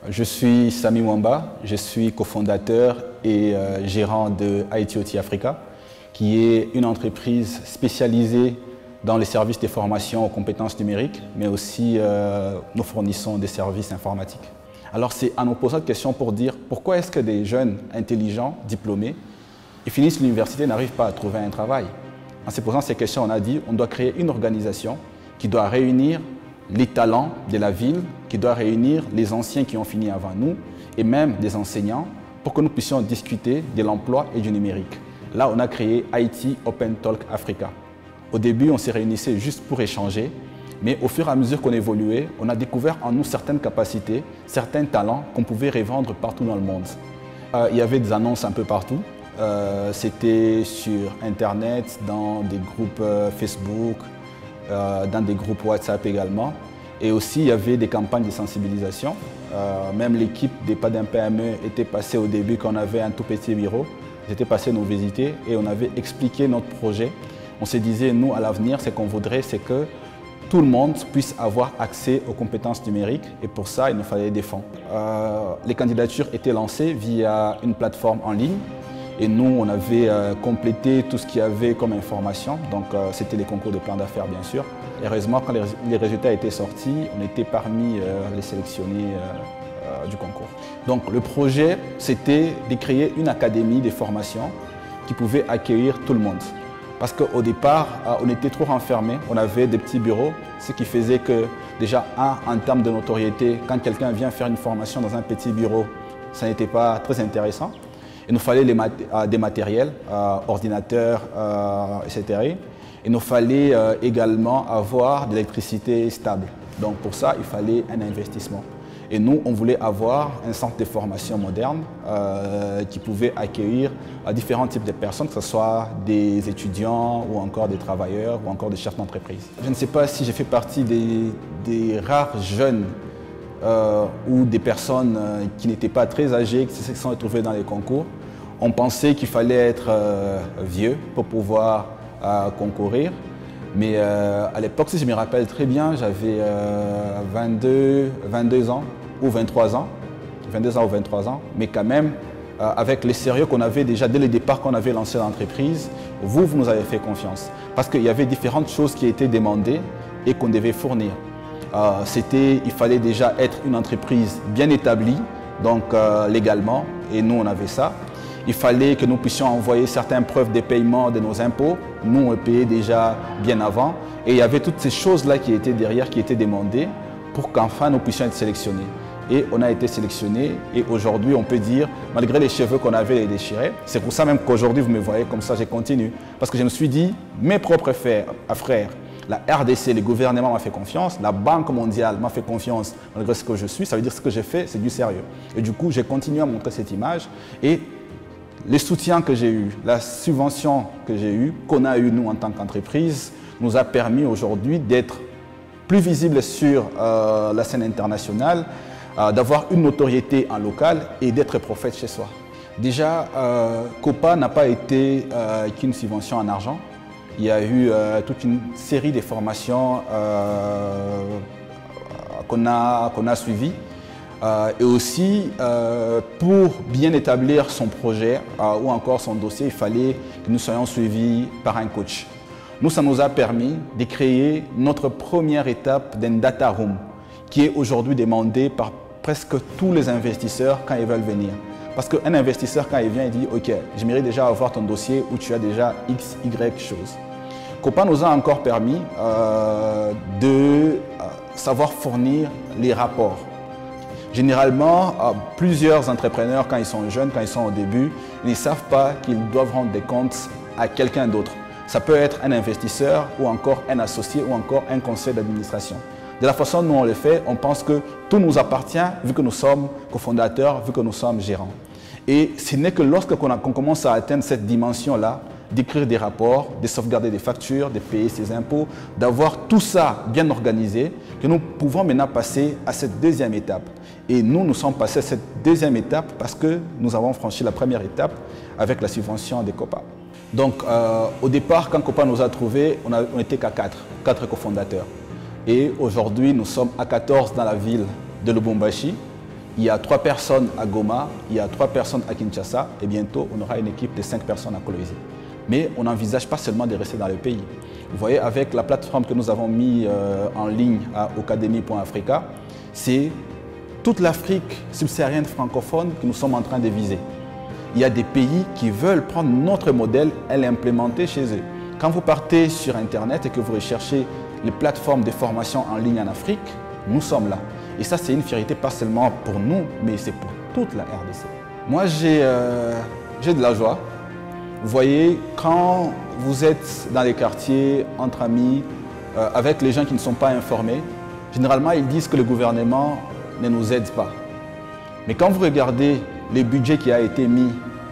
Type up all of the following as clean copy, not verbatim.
Je suis Sami Mwamba, je suis cofondateur et gérant de ITOT Africa, qui est une entreprise spécialisée dans les services de formation aux compétences numériques, mais aussi nous fournissons des services informatiques. Alors c'est en nous posant cette question pour dire pourquoi est-ce que des jeunes intelligents, diplômés, ils finissent l'université et n'arrivent pas à trouver un travail. En se posant ces questions, on a dit qu'on doit créer une organisation qui doit réunir les talents de la ville, qui doit réunir les anciens qui ont fini avant nous et même des enseignants pour que nous puissions discuter de l'emploi et du numérique. Là, on a créé IT Open Talk Africa. Au début, on s'est réunissait juste pour échanger, mais au fur et à mesure qu'on évoluait, on a découvert en nous certaines capacités, certains talents qu'on pouvait revendre partout dans le monde. Il y avait des annonces un peu partout. C'était sur Internet, dans des groupes Facebook, dans des groupes WhatsApp également. Et aussi, il y avait des campagnes de sensibilisation. Même l'équipe des pas d'un PME était passée au début quand on avait un tout petit bureau. Ils étaient passés nous visiter et on avait expliqué notre projet. On se disait, nous, à l'avenir, ce qu'on voudrait, c'est que tout le monde puisse avoir accès aux compétences numériques. Et pour ça, il nous fallait des fonds. Les candidatures étaient lancées via une plateforme en ligne. Et nous, on avait complété tout ce qu'il y avait comme information. Donc, c'était les concours de plan d'affaires, bien sûr. Et heureusement, quand les résultats étaient sortis, on était parmi les sélectionnés du concours. Donc, le projet, c'était de créer une académie de formation qui pouvait accueillir tout le monde. Parce qu'au départ, on était trop renfermés. On avait des petits bureaux, ce qui faisait que, déjà, en termes de notoriété, quand quelqu'un vient faire une formation dans un petit bureau, ça n'était pas très intéressant. Il nous fallait des matériels, ordinateurs, etc. Il nous fallait également avoir de l'électricité stable. Donc pour ça, il fallait un investissement. Et nous, on voulait avoir un centre de formation moderne qui pouvait accueillir différents types de personnes, que ce soit des étudiants ou encore des travailleurs ou encore des chefs d'entreprise. Je ne sais pas si j'ai fait partie des rares jeunes ou des personnes qui n'étaient pas très âgées, qui se sont retrouvées dans les concours. On pensait qu'il fallait être vieux pour pouvoir concourir. Mais à l'époque, si je me rappelle très bien, j'avais 22 ans ou 23 ans. 22 ans ou 23 ans. Mais quand même, avec les sérieux qu'on avait déjà dès le départ qu'on avait lancé l'entreprise, vous nous avez fait confiance. Parce qu'il y avait différentes choses qui étaient demandées et qu'on devait fournir. Il fallait déjà être une entreprise bien établie, donc légalement, et nous on avait ça. Il fallait que nous puissions envoyer certaines preuves de paiement de nos impôts. Nous on payait déjà bien avant. Et il y avait toutes ces choses-là qui étaient derrière, qui étaient demandées pour qu'enfin nous puissions être sélectionnés. Et on a été sélectionnés et aujourd'hui on peut dire, malgré les cheveux qu'on avait les déchirés, c'est pour ça même qu'aujourd'hui vous me voyez comme ça, je continue. Parce que je me suis dit, mes propres frères, la RDC, le gouvernement m'a fait confiance, la Banque mondiale m'a fait confiance malgré ce que je suis, ça veut dire que ce que j'ai fait, c'est du sérieux. Et du coup, j'ai continué à montrer cette image et les soutiens que j'ai eus, la subvention que j'ai eue, qu'on a eue nous en tant qu'entreprise, nous a permis aujourd'hui d'être plus visibles sur la scène internationale, d'avoir une notoriété en local et d'être prophète chez soi. Déjà, COPA n'a pas été qu'une subvention en argent. Il y a eu toute une série de formations qu'on a suivies. Et aussi, pour bien établir son projet ou encore son dossier, il fallait que nous soyons suivis par un coach. Nous, ça nous a permis de créer notre première étape d'un data room qui est aujourd'hui demandé par presque tous les investisseurs quand ils veulent venir. Parce qu'un investisseur, quand il vient, il dit « Ok, j'aimerais déjà avoir ton dossier où tu as déjà X, Y choses ». COPA nous a encore permis de savoir fournir les rapports. Généralement, plusieurs entrepreneurs, quand ils sont jeunes, quand ils sont au début, ils ne savent pas qu'ils doivent rendre des comptes à quelqu'un d'autre. Ça peut être un investisseur ou encore un associé ou encore un conseil d'administration. De la façon dont on le fait, on pense que tout nous appartient vu que nous sommes cofondateurs, vu que nous sommes gérants. Et ce n'est que lorsqu'on commence à atteindre cette dimension-là, d'écrire des rapports, de sauvegarder des factures, de payer ses impôts, d'avoir tout ça bien organisé, que nous pouvons maintenant passer à cette deuxième étape. Et nous sommes passés à cette deuxième étape parce que nous avons franchi la première étape avec la subvention des COPA. Donc au départ, quand COPA nous a trouvés, on n'était qu'à 4 cofondateurs. Et aujourd'hui, nous sommes à 14 dans la ville de Lubumbashi. Il y a 3 personnes à Goma, il y a 3 personnes à Kinshasa et bientôt on aura une équipe de 5 personnes à Kolwezi. Mais on n'envisage pas seulement de rester dans le pays. Vous voyez, avec la plateforme que nous avons mis en ligne à ocademy.africa, c'est toute l'Afrique subsaharienne francophone que nous sommes en train de viser. Il y a des pays qui veulent prendre notre modèle et l'implémenter chez eux. Quand vous partez sur Internet et que vous recherchez les plateformes de formation en ligne en Afrique, nous sommes là. Et ça, c'est une fierté pas seulement pour nous, mais c'est pour toute la RDC. Moi, j'ai de la joie. Vous voyez, quand vous êtes dans les quartiers, entre amis, avec les gens qui ne sont pas informés, généralement, ils disent que le gouvernement ne nous aide pas. Mais quand vous regardez le budget qui a été mis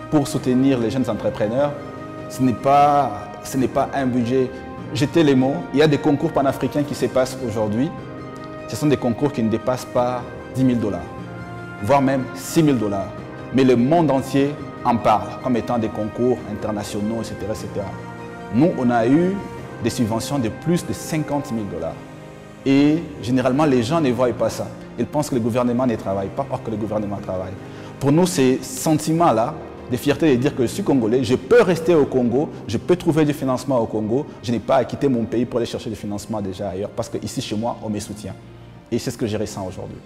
pour soutenir les jeunes entrepreneurs, ce n'est pas un budget. Jetez les mots, il y a des concours panafricains qui se passent aujourd'hui. Ce sont des concours qui ne dépassent pas 10 000 $, voire même 6 000 $. Mais le monde entier en parle comme étant des concours internationaux, etc., etc. Nous, on a eu des subventions de plus de 50 000 $. Et généralement, les gens ne voient pas ça. Ils pensent que le gouvernement ne travaille pas, or que le gouvernement travaille. Pour nous, ces sentiments-là, de fierté de dire que je suis congolais, je peux rester au Congo, je peux trouver du financement au Congo, je n'ai pas à quitter mon pays pour aller chercher du financement déjà ailleurs, parce qu'ici, chez moi, on me soutient. Et c'est ce que je ressens aujourd'hui.